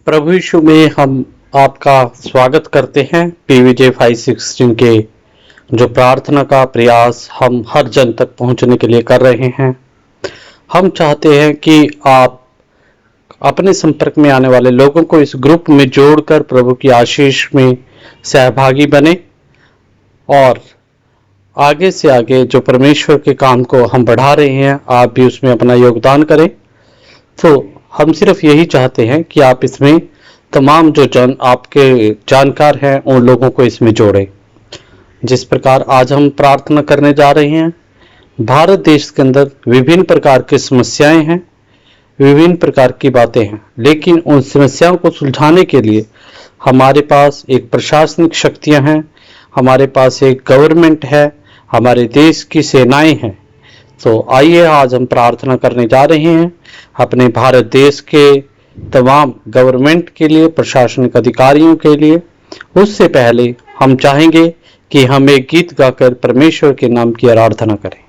प्रभु यीशु में हम आपका स्वागत करते हैं। पीवीजे 516 के जो प्रार्थना का प्रयास हम हर जन तक पहुंचने के लिए कर रहे हैं। हम चाहते हैं कि आप अपने संपर्क में आने वाले लोगों को इस ग्रुप में जोड़कर प्रभु की आशीष में सहभागी बने और आगे से आगे जो परमेश्वर के काम को हम बढ़ा रहे हैं, आप भी उसमें अपना योगदान करें। तो हम सिर्फ यही चाहते हैं कि आप इसमें तमाम जो जन आपके जानकार हैं उन लोगों को इसमें जोड़ें। जिस प्रकार आज हम प्रार्थना करने जा रहे हैं, भारत देश के अंदर विभिन्न प्रकार की समस्याएं हैं, विभिन्न प्रकार की बातें हैं, लेकिन उन समस्याओं को सुलझाने के लिए हमारे पास एक प्रशासनिक शक्तियां हैं, हमारे पास एक गवर्नमेंट है, हमारे देश की सेनाएं हैं। तो आइए आज हम प्रार्थना करने जा रहे हैं अपने भारत देश के तमाम गवर्नमेंट के लिए, प्रशासनिक अधिकारियों के लिए। उससे पहले हम चाहेंगे कि हम एक गीत गाकर परमेश्वर के नाम की आराधना करें।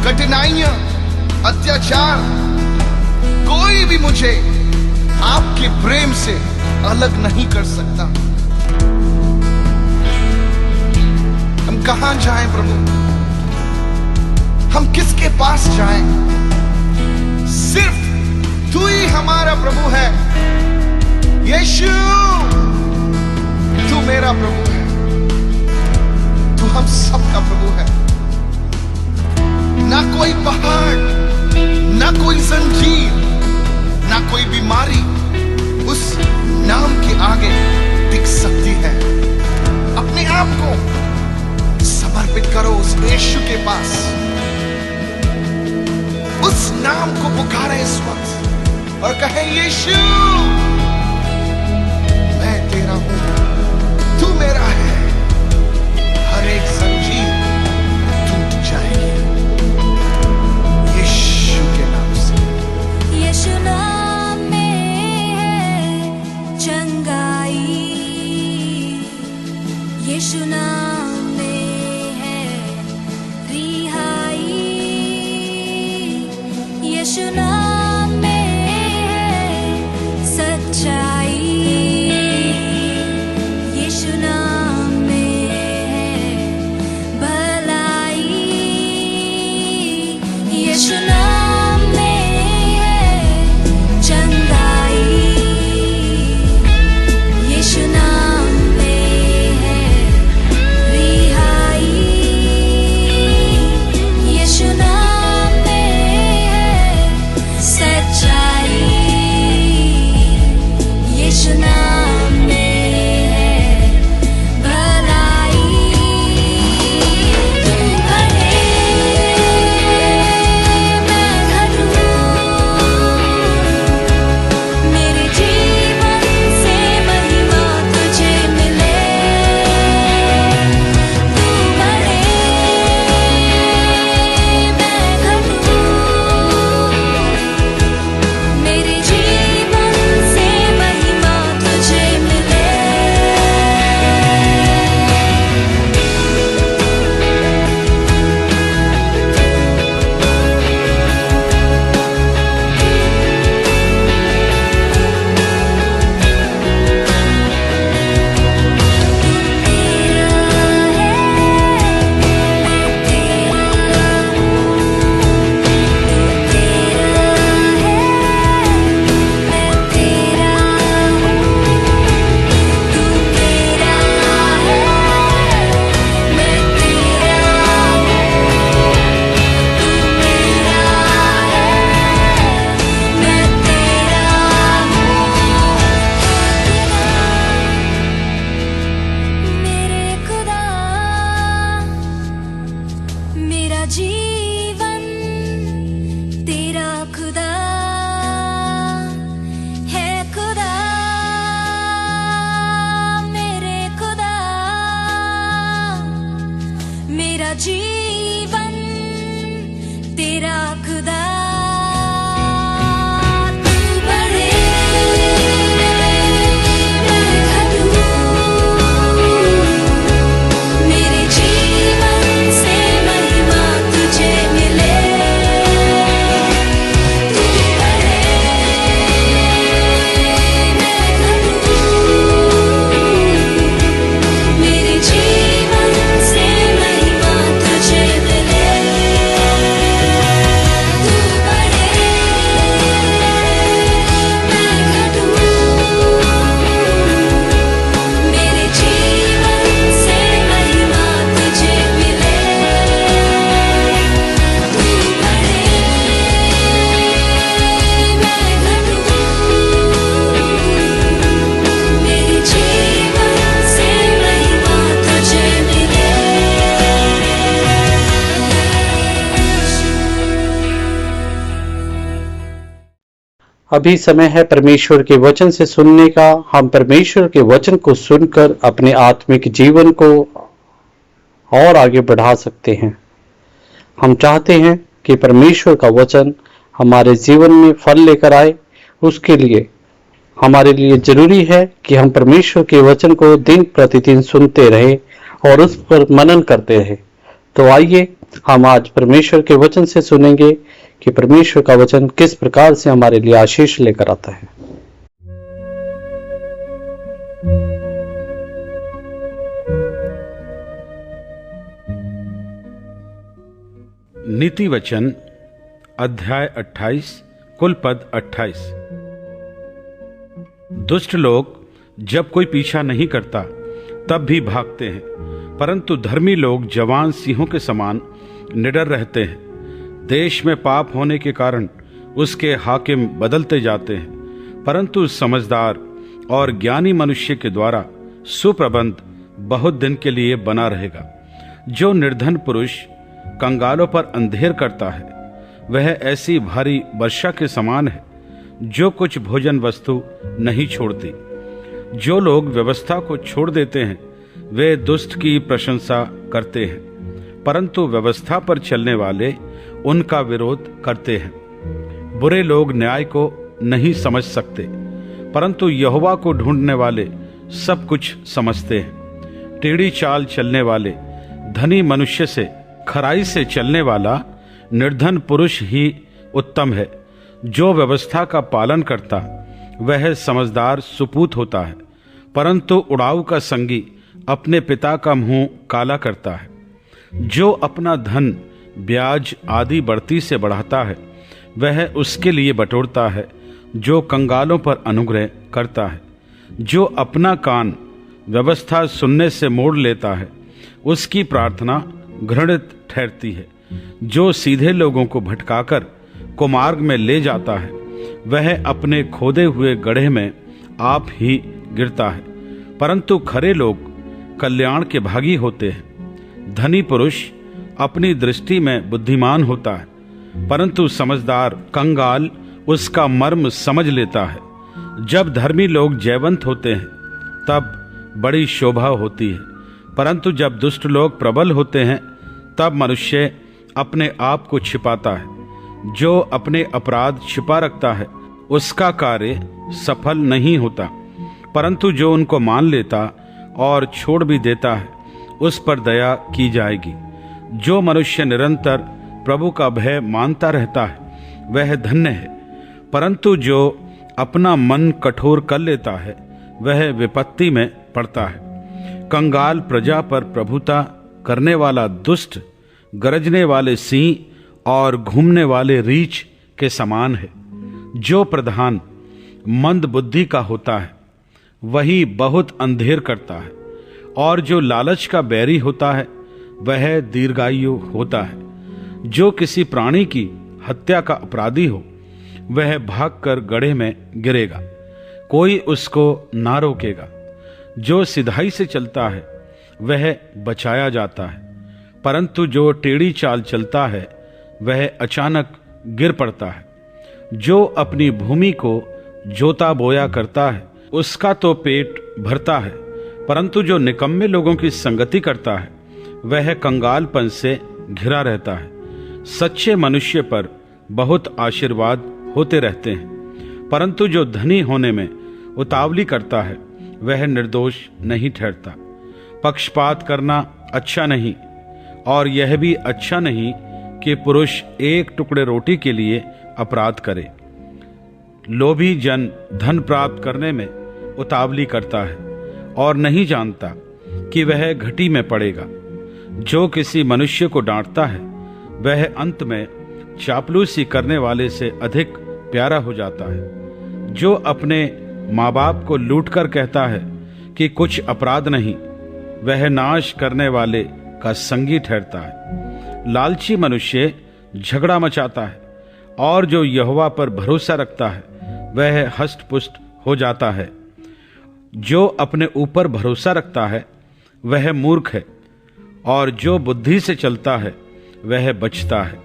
कठिनाइयां, अत्याचार, कोई भी मुझे आपके प्रेम से अलग नहीं कर सकता। हम कहां जाएं प्रभु, हम किसके पास जाएं? सिर्फ तू ही हमारा प्रभु है। यीशु, तू मेरा प्रभु है, तू हम सबका प्रभु है। ना कोई पहाड़, ना कोई जंजीर, ना कोई बीमारी उस नाम के आगे टिक सकती है। अपने आप को समर्पित करो उस यीशु के पास। उस नाम को पुकारे इस वक्त और कहे, यीशु मैं तेरा हूं, तू मेरा है। हर एक जंजीर टूट जाएगी यीशु के नाम से। यीशु नाम में है चंगाई, यीशु नाम में है रिहाई, यीशु नाम में है अभी समय है परमेश्वर के वचन से सुनने का। हम परमेश्वर के वचन को सुनकर अपने आत्मिक जीवन को और आगे बढ़ा सकते हैं। हम चाहते हैं कि परमेश्वर का वचन हमारे जीवन में फल लेकर आए। उसके लिए हमारे लिए जरूरी है कि हम परमेश्वर के वचन को दिन प्रतिदिन सुनते रहें और उस पर मनन करते रहें। तो आइए हम आज परमेश्वर के वचन से सुनेंगे कि परमेश्वर का वचन किस प्रकार से हमारे लिए आशीष लेकर आता है। नीति वचन अध्याय 28 कुल पद 28। दुष्ट लोग जब कोई पीछा नहीं करता तब भी भागते हैं, परंतु धर्मी लोग जवान सिंहों के समान निडर रहते हैं। देश में पाप होने के कारण उसके हाकिम बदलते जाते हैं, परंतु समझदार और ज्ञानी मनुष्य के द्वारा सुप्रबंध बहुत दिन के लिए बना रहेगा। जो निर्धन पुरुष कंगालों पर अंधेर करता है वह ऐसी भारी वर्षा के समान है जो कुछ भोजन वस्तु नहीं छोड़ती। जो लोग व्यवस्था को छोड़ देते हैं वे दुष्ट की प्रशंसा करते हैं, परंतु व्यवस्था पर चलने वाले उनका विरोध करते हैं। बुरे लोग न्याय को नहीं समझ सकते, परंतु यहोवा को ढूंढने वाले सब कुछ समझते हैं। टेढ़ी चाल चलने वाले धनी मनुष्य से खराई से चलने वाला निर्धन पुरुष ही उत्तम है। जो व्यवस्था का पालन करता वह समझदार सुपूत होता है, परंतु उड़ाऊ का संगी अपने पिता का मुंह काला करता है। जो अपना धन ब्याज आदि बढ़ती से बढ़ाता है वह उसके लिए बटोरता है। जो कंगालों पर अनुग्रह करता है, जो अपना कान व्यवस्था सुनने से मोड़ लेता है, उसकी प्रार्थना घृणित ठहरती है। जो सीधे लोगों को भटकाकर कुमार्ग में ले जाता है वह अपने खोदे हुए गड्ढे में आप ही गिरता है, परंतु खरे लोग कल्याण के भागी होते हैं। धनी पुरुष अपनी दृष्टि में बुद्धिमान होता है, परंतु समझदार कंगाल उसका मर्म समझ लेता है। जब धर्मी लोग जयवंत होते हैं तब बड़ी शोभा होती है, परंतु जब दुष्ट लोग प्रबल होते हैं तब मनुष्य अपने आप को छिपाता है। जो अपने अपराध छिपा रखता है उसका कार्य सफल नहीं होता, परंतु जो उनको मान लेता और छोड़ भी देता है उस पर दया की जाएगी। जो मनुष्य निरंतर प्रभु का भय मानता रहता है वह धन्य है, परंतु जो अपना मन कठोर कर लेता है वह विपत्ति में पड़ता है। कंगाल प्रजा पर प्रभुता करने वाला दुष्ट गरजने वाले सिंह और घूमने वाले रीछ के समान है। जो प्रधान मंद बुद्धि का होता है वही बहुत अंधेर करता है, और जो लालच का बैरी होता है वह दीर्घायु होता है। जो किसी प्राणी की हत्या का अपराधी हो वह भागकर गड्ढे में गिरेगा, कोई उसको ना रोकेगा। जो सिधाई से चलता है वह बचाया जाता है, परंतु जो टेढ़ी चाल चलता है वह अचानक गिर पड़ता है। जो अपनी भूमि को जोता बोया करता है उसका तो पेट भरता है, परंतु जो निकम्मे लोगों की संगति करता है वह कंगालपन से घिरा रहता है। सच्चे मनुष्य पर बहुत आशीर्वाद होते रहते हैं, परंतु जो धनी होने में उतावली करता है वह निर्दोष नहीं ठहरता। पक्षपात करना अच्छा नहीं, और यह भी अच्छा नहीं कि पुरुष एक टुकड़े रोटी के लिए अपराध करे। लोभी जन धन प्राप्त करने में उतावली करता है और नहीं जानता कि वह घटी में पड़ेगा। जो किसी मनुष्य को डांटता है वह अंत में चापलूसी करने वाले से अधिक प्यारा हो जाता है। जो अपने माँ बाप को लूटकर कहता है कि कुछ अपराध नहीं, वह नाश करने वाले का संगी ठहरता है। लालची मनुष्य झगड़ा मचाता है, और जो यहोवा पर भरोसा रखता है वह हष्ट-पुष्ट हो जाता है। जो अपने ऊपर भरोसा रखता है वह मूर्ख है, और जो बुद्धि से चलता है वह बचता है।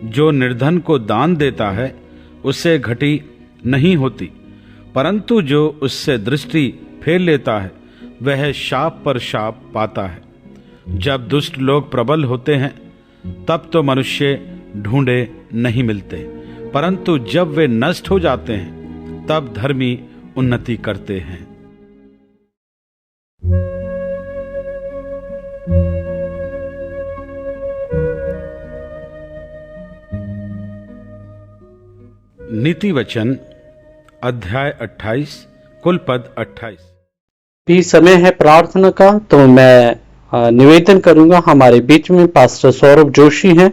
जो निर्धन को दान देता है उसे घटी नहीं होती, परंतु जो उससे दृष्टि फेर लेता है वह शाप पर शाप पाता है। जब दुष्ट लोग प्रबल होते हैं तब तो मनुष्य ढूंढे नहीं मिलते, परंतु जब वे नष्ट हो जाते हैं तब धर्मी उन्नति करते हैं। नीति वचन अध्याय 28 कुल पद 28। भी समय है प्रार्थना का, तो मैं निवेदन करूंगा। हमारे बीच में पास्टर सौरभ जोशी हैं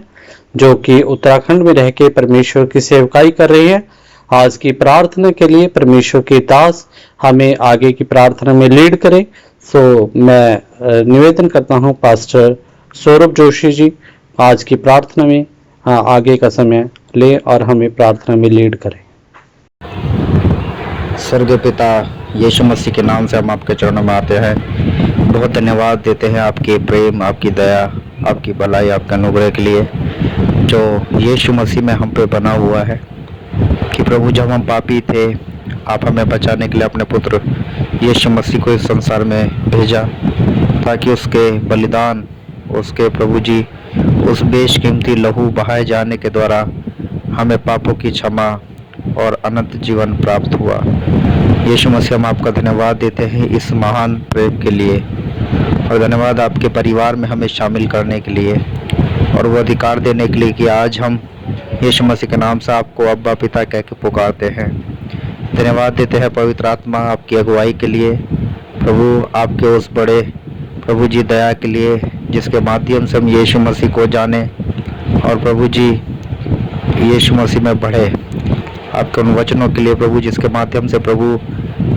जो कि उत्तराखंड में रह के परमेश्वर की सेवकाई कर रही है। आज की प्रार्थना के लिए परमेश्वर के दास हमें आगे की प्रार्थना में लीड करें। सो मैं निवेदन करता हूं पास्टर सौरभ जोशी जी आज की प्रार्थना में आगे का समय ले और हमें प्रार्थना में लीड करें। स्वर्गीय पिता, यीशु मसीह के नाम से हम आपके चरणों में आते हैं। बहुत धन्यवाद देते हैं आपके प्रेम, आपकी दया, आपकी भलाई, आपका अनुग्रह के लिए जो यीशु मसीह में हम पे बना हुआ है कि प्रभु जब हम पापी थे आप हमें बचाने के लिए अपने पुत्र यीशु मसीह को इस संसार में भेजा ताकि उसके बलिदान, उसके प्रभु जी उस बेशकीमती लहू बहाए जाने के द्वारा हमें पापों की क्षमा और अनंत जीवन प्राप्त हुआ। यीशु मसीह हम आपका धन्यवाद देते हैं इस महान प्रेम के लिए और धन्यवाद आपके परिवार में हमें शामिल करने के लिए और वो अधिकार देने के लिए कि आज हम यीशु मसीह के नाम से आपको अब्बा पिता कह के पुकारते हैं। धन्यवाद देते हैं पवित्र आत्मा आपकी अगुवाई के लिए, प्रभु आपके उस बड़े प्रभु जी दया के लिए जिसके माध्यम से हम यीशु मसीह को जाने और प्रभु जी यीशु मसीह में बढ़े। आपके उन वचनों के लिए प्रभु जिसके माध्यम से प्रभु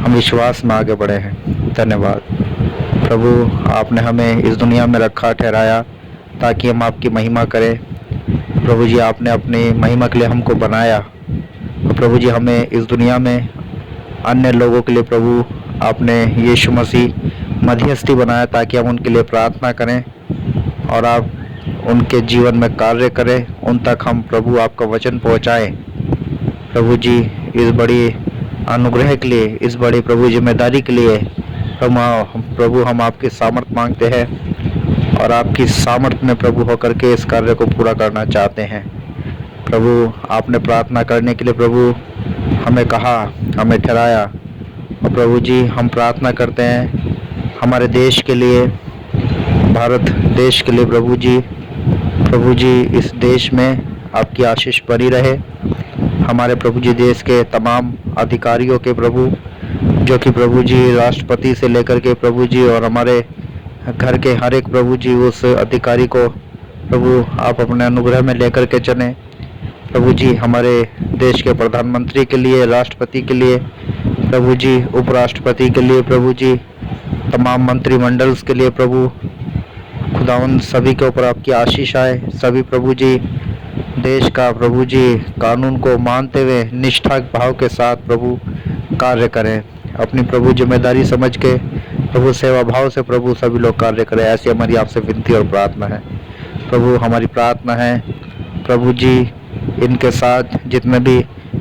हम विश्वास में आगे बढ़े हैं। धन्यवाद प्रभु, आपने हमें इस दुनिया में रखा ठहराया ताकि हम आपकी महिमा करें। प्रभु जी आपने अपनी महिमा के लिए हमको बनाया और प्रभु जी हमें इस दुनिया में अन्य लोगों के लिए प्रभु आपने यीशु मसीह मध्यस्थी बनाया ताकि हम उनके लिए प्रार्थना करें और आप उनके जीवन में कार्य करें, उन तक हम प्रभु आपका वचन पहुंचाएं। प्रभु जी इस बड़ी अनुग्रह के लिए, इस बड़ी प्रभु जिम्मेदारी के लिए प्रभु हम आपकी सामर्थ मांगते हैं और आपकी सामर्थ में प्रभु होकर के इस कार्य को पूरा करना चाहते हैं। प्रभु आपने प्रार्थना करने के लिए प्रभु हमें कहा, हमें ठहराया और प्रभु जी हम प्रार्थना करते हैं हमारे देश के लिए, भारत देश के लिए। प्रभु जी इस देश में आपकी आशीष बनी रहे। हमारे प्रभु जी देश के तमाम अधिकारियों के प्रभु जो कि प्रभु जी राष्ट्रपति से लेकर के प्रभु जी और हमारे घर के हर एक प्रभु जी उस अधिकारी को प्रभु आप अपने अनुग्रह में लेकर के चलें। प्रभु जी हमारे देश के प्रधानमंत्री के लिए, राष्ट्रपति के लिए, प्रभु जी उपराष्ट्रपति के लिए, प्रभु जी तमाम मंत्रिमंडल के लिए प्रभु खुदावन सभी के ऊपर आपकी आशीष आए। सभी प्रभु जी देश का प्रभु जी कानून को मानते हुए निष्ठा भाव के साथ प्रभु कार्य करें। अपनी प्रभु जिम्मेदारी समझ के प्रभु सेवा भाव से प्रभु सभी लोग कार्य करें। ऐसी हमारी आपसे विनती और प्रार्थना है। प्रभु हमारी प्रार्थना है प्रभु जी इनके साथ जितने भी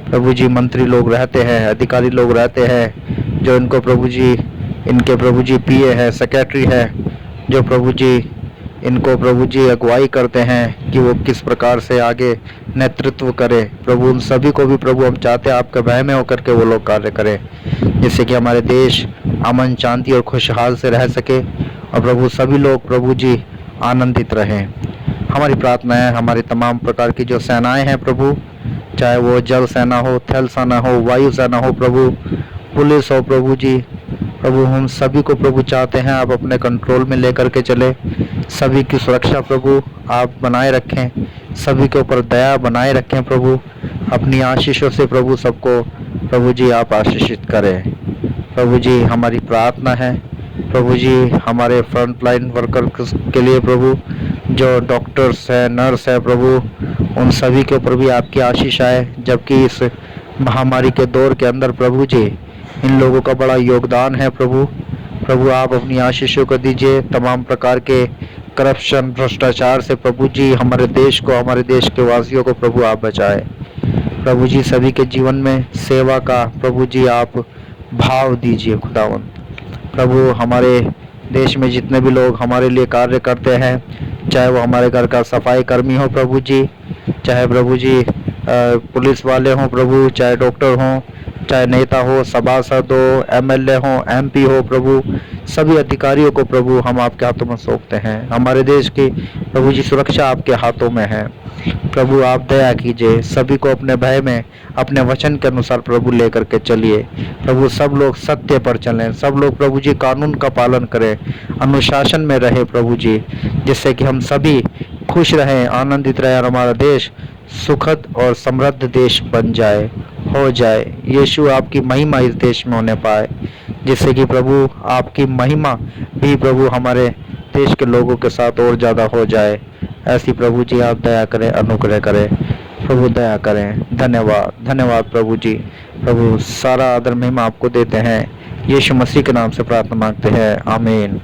प्रभु जी मंत्री लोग रहते हैं, अधिकारी लोग रहते हैं, जो इनको प्रभु जी इनके प्रभु जी पीए है, सेक्रेटरी है, जो प्रभु जी इनको प्रभु जी अगुवाई करते हैं कि वो किस प्रकार से आगे नेतृत्व करे। प्रभु उन सभी को भी प्रभु हम चाहते हैं आपके भय में होकर के वो लोग कार्य करें जिससे कि हमारे देश अमन शांति और खुशहाल से रह सके और प्रभु सभी लोग प्रभु जी आनंदित रहें। हमारी प्रार्थना है हमारी तमाम प्रकार की जो सेनाएं हैं प्रभु, चाहे वो जल सेना हो, थल सेना हो, वायु सेना हो, प्रभु पुलिस हो, प्रभु जी प्रभु हम सभी को प्रभु चाहते हैं आप अपने कंट्रोल में लेकर के चले। सभी की सुरक्षा प्रभु आप बनाए रखें, सभी के ऊपर दया बनाए रखें प्रभु। अपनी आशीषों से प्रभु सबको प्रभु जी आप आशीषित करें। प्रभु जी हमारी प्रार्थना है प्रभु जी हमारे फ्रंटलाइन वर्कर्स के लिए प्रभु, जो डॉक्टर्स है, नर्स है प्रभु, उन सभी के ऊपर भी आपकी आशीष आए। जबकि इस महामारी के दौर के अंदर प्रभु जी इन लोगों का बड़ा योगदान है प्रभु। प्रभु आप अपनी आशीषों को दीजिए। तमाम प्रकार के करप्शन, भ्रष्टाचार से प्रभु जी हमारे देश को, हमारे देश के वासियों को प्रभु आप बचाए। प्रभु जी सभी के जीवन में सेवा का प्रभु जी आप भाव दीजिए खुदावंद। प्रभु हमारे देश में जितने भी लोग हमारे लिए कार्य करते हैं, चाहे वो हमारे घर का सफाई कर्मी हो प्रभु जी, चाहे प्रभु जी पुलिस वाले हों प्रभु, चाहे डॉक्टर हों, चाहे नेता हो, सभासद हो, एमएलए हो, एमपी हो प्रभु, सभी अधिकारियों को प्रभु हम आपके हाथों में सौंपते हैं। हमारे देश की प्रभु जी सुरक्षा आपके हाथों में है। प्रभु आप दया कीजिए, सभी को अपने भय में अपने वचन के अनुसार प्रभु लेकर के चलिए। प्रभु सब लोग सत्य पर चलें, सब लोग प्रभु जी कानून का पालन करें, अनुशासन में रहे प्रभु जी, जिससे कि हम सभी खुश रहें, आनंदित रहे और हमारा देश सुखद और समृद्ध देश बन जाए, हो जाए। यीशु आपकी महिमा इस देश में होने पाए, जिससे कि प्रभु आपकी महिमा भी प्रभु हमारे देश के लोगों के साथ और ज़्यादा हो जाए। ऐसी प्रभु जी आप दया करें, अनुग्रह करें प्रभु, दया करें। धन्यवाद, धन्यवाद प्रभु जी। प्रभु सारा आदर महिमा आपको देते हैं, यीशु मसीह के नाम से प्रार्थना मांगते हैं, आमीन।